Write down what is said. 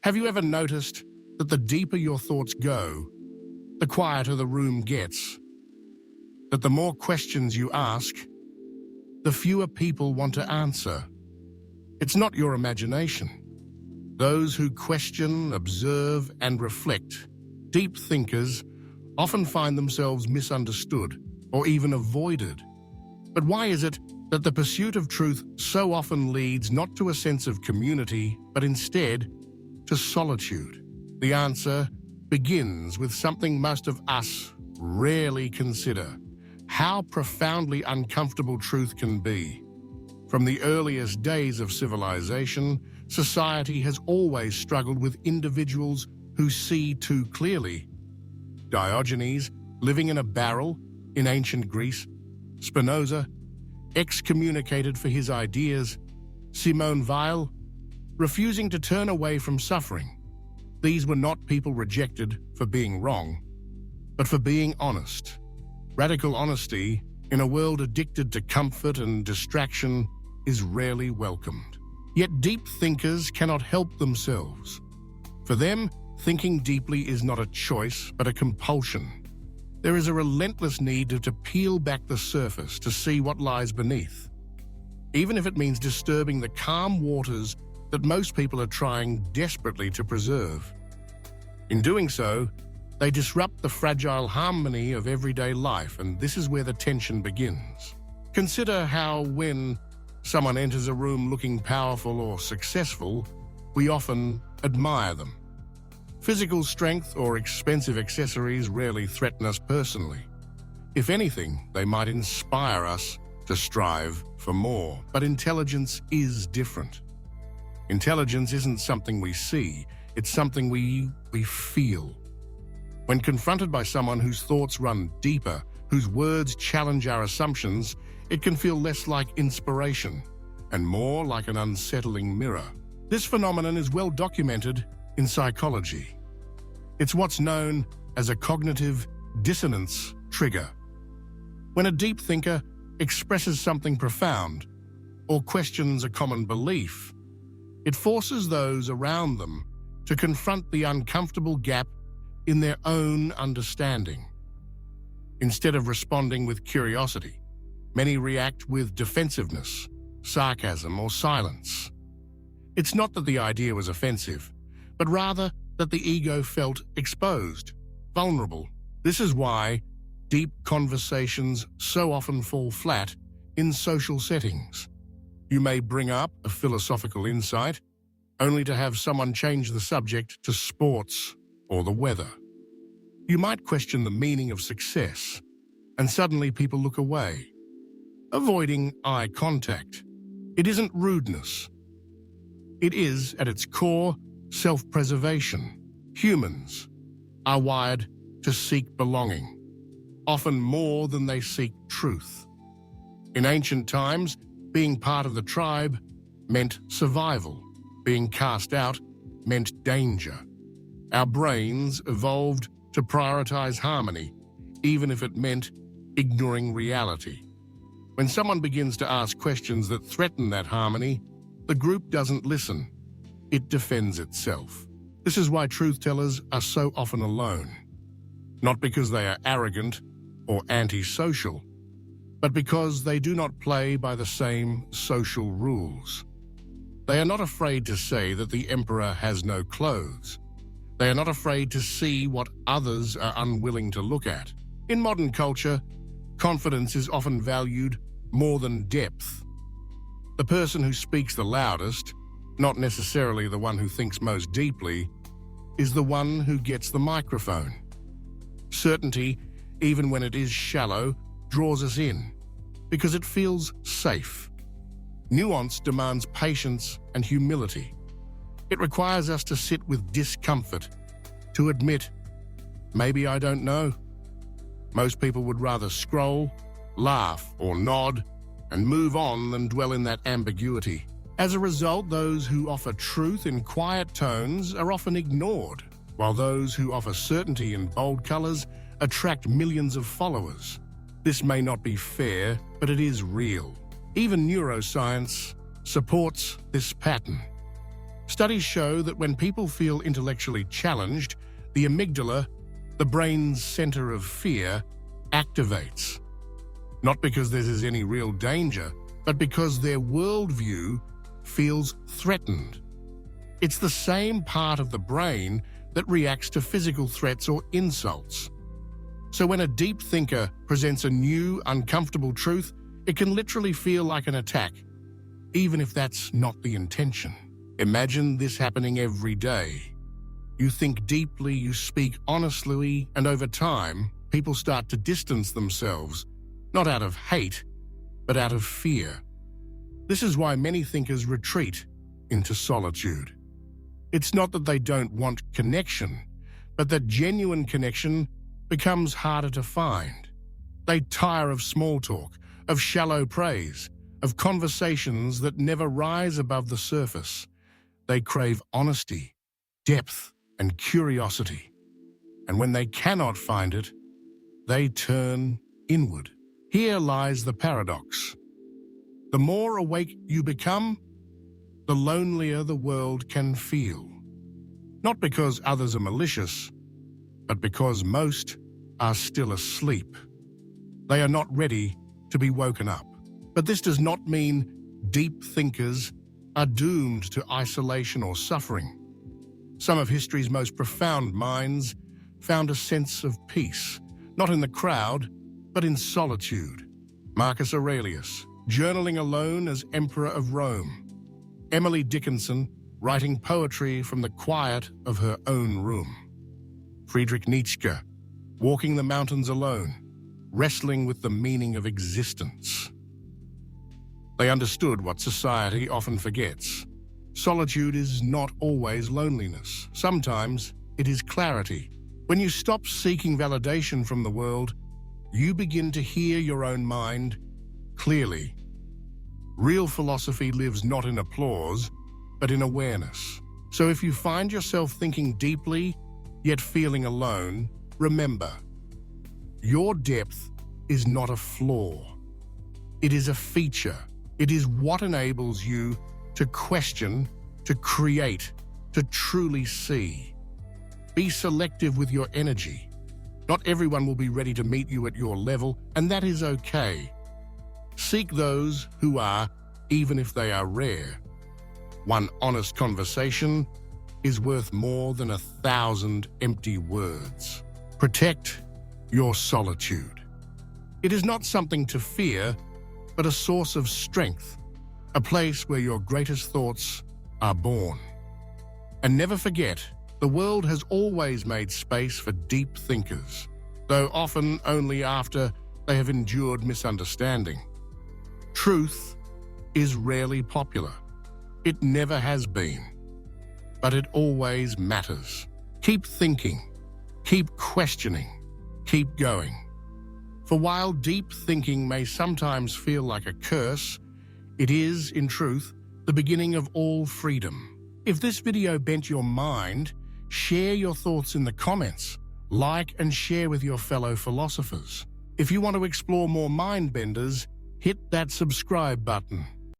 Have you ever noticed that the deeper your thoughts go, the quieter the room gets? That the more questions you ask, the fewer people want to answer? It's not your imagination. Those who question, observe, and reflect, deep thinkers, often find themselves misunderstood or even avoided. But why is it that the pursuit of truth so often leads not to a sense of community, but instead to solitude? The answer begins with something most of us rarely consider: how profoundly uncomfortable truth can be. From the earliest days of civilization, society has always struggled with individuals who see too clearly. Diogenes, living in a barrel in ancient Greece; Spinoza, excommunicated for his ideas; Simone Weil, refusing to turn away from suffering. These were not people rejected for being wrong, but for being honest. Radical honesty, in a world addicted to comfort and distraction, is rarely welcomed. Yet deep thinkers cannot help themselves. For them, thinking deeply is not a choice, but a compulsion. There is a relentless need to peel back the surface to see what lies beneath, even if it means disturbing the calm waters that most people are trying desperately to preserve. In doing so, they disrupt the fragile harmony of everyday life, and this is where the tension begins. Consider how, when someone enters a room looking powerful or successful, we often admire them. Physical strength or expensive accessories rarely threaten us personally. If anything, they might inspire us to strive for more. But intelligence is different. Intelligence isn't something we see, it's something we feel. When confronted by someone whose thoughts run deeper, whose words challenge our assumptions, it can feel less like inspiration and more like an unsettling mirror. This phenomenon is well documented in psychology. It's what's known as a cognitive dissonance trigger. When a deep thinker expresses something profound or questions a common belief, it forces those around them to confront the uncomfortable gap in their own understanding. Instead of responding with curiosity, many react with defensiveness, sarcasm, or silence. It's not that the idea was offensive, but rather that the ego felt exposed, vulnerable. This is why deep conversations so often fall flat in social settings. You may bring up a philosophical insight, only to have someone change the subject to sports or the weather. You might question the meaning of success, and suddenly people look away, avoiding eye contact. It isn't rudeness. It is, at its core, self-preservation. Humans are wired to seek belonging, often more than they seek truth. In ancient times, being part of the tribe meant survival. Being cast out meant danger. Our brains evolved to prioritize harmony, even if it meant ignoring reality. When someone begins to ask questions that threaten that harmony, the group doesn't listen. It defends itself. This is why truth-tellers are so often alone. Not because they are arrogant or antisocial, but because they do not play by the same social rules. They are not afraid to say that the emperor has no clothes. They are not afraid to see what others are unwilling to look at. In modern culture, confidence is often valued more than depth. The person who speaks the loudest, not necessarily the one who thinks most deeply, is the one who gets the microphone. Certainty, even when it is shallow, draws us in, because it feels safe. Nuance demands patience and humility. It requires us to sit with discomfort, to admit, maybe I don't know. Most people would rather scroll, laugh, or nod, and move on than dwell in that ambiguity. As a result, those who offer truth in quiet tones are often ignored, while those who offer certainty in bold colors attract millions of followers. This may not be fair, but it is real. Even neuroscience supports this pattern. Studies show that when people feel intellectually challenged, the amygdala, the brain's center of fear, activates. Not because there is any real danger, but because their worldview feels threatened. It's the same part of the brain that reacts to physical threats or insults. So when a deep thinker presents a new, uncomfortable truth, it can literally feel like an attack, even if that's not the intention. Imagine this happening every day. You think deeply, you speak honestly, and over time, people start to distance themselves, not out of hate, but out of fear. This is why many thinkers retreat into solitude. It's not that they don't want connection, but that genuine connection becomes harder to find. They tire of small talk, of shallow praise, of conversations that never rise above the surface. They crave honesty, depth, and curiosity. And when they cannot find it, they turn inward. Here lies the paradox. The more awake you become, the lonelier the world can feel. Not because others are malicious, but because most are still asleep. They are not ready to be woken up. But this does not mean deep thinkers are doomed to isolation or suffering. Some of history's most profound minds found a sense of peace, not in the crowd, but in solitude. Marcus Aurelius, journaling alone as Emperor of Rome. Emily Dickinson, writing poetry from the quiet of her own room. Friedrich Nietzsche, walking the mountains alone, wrestling with the meaning of existence. They understood what society often forgets. Solitude is not always loneliness. Sometimes it is clarity. When you stop seeking validation from the world, you begin to hear your own mind clearly. Real philosophy lives not in applause, but in awareness. So if you find yourself thinking deeply, yet feeling alone, remember, your depth is not a flaw. It is a feature. It is what enables you to question, to create, to truly see. Be selective with your energy. Not everyone will be ready to meet you at your level, and that is okay. Seek those who are, even if they are rare. One honest conversation is worth more than 1,000 empty words. Protect your solitude. It is not something to fear, but a source of strength, a place where your greatest thoughts are born. And never forget, the world has always made space for deep thinkers, though often only after they have endured misunderstanding. Truth is rarely popular. It never has been. But it always matters. Keep thinking. Keep questioning. Keep going. For while deep thinking may sometimes feel like a curse, it is, in truth, the beginning of all freedom. If this video bent your mind, share your thoughts in the comments. Like and share with your fellow philosophers. If you want to explore more mind benders, hit that subscribe button.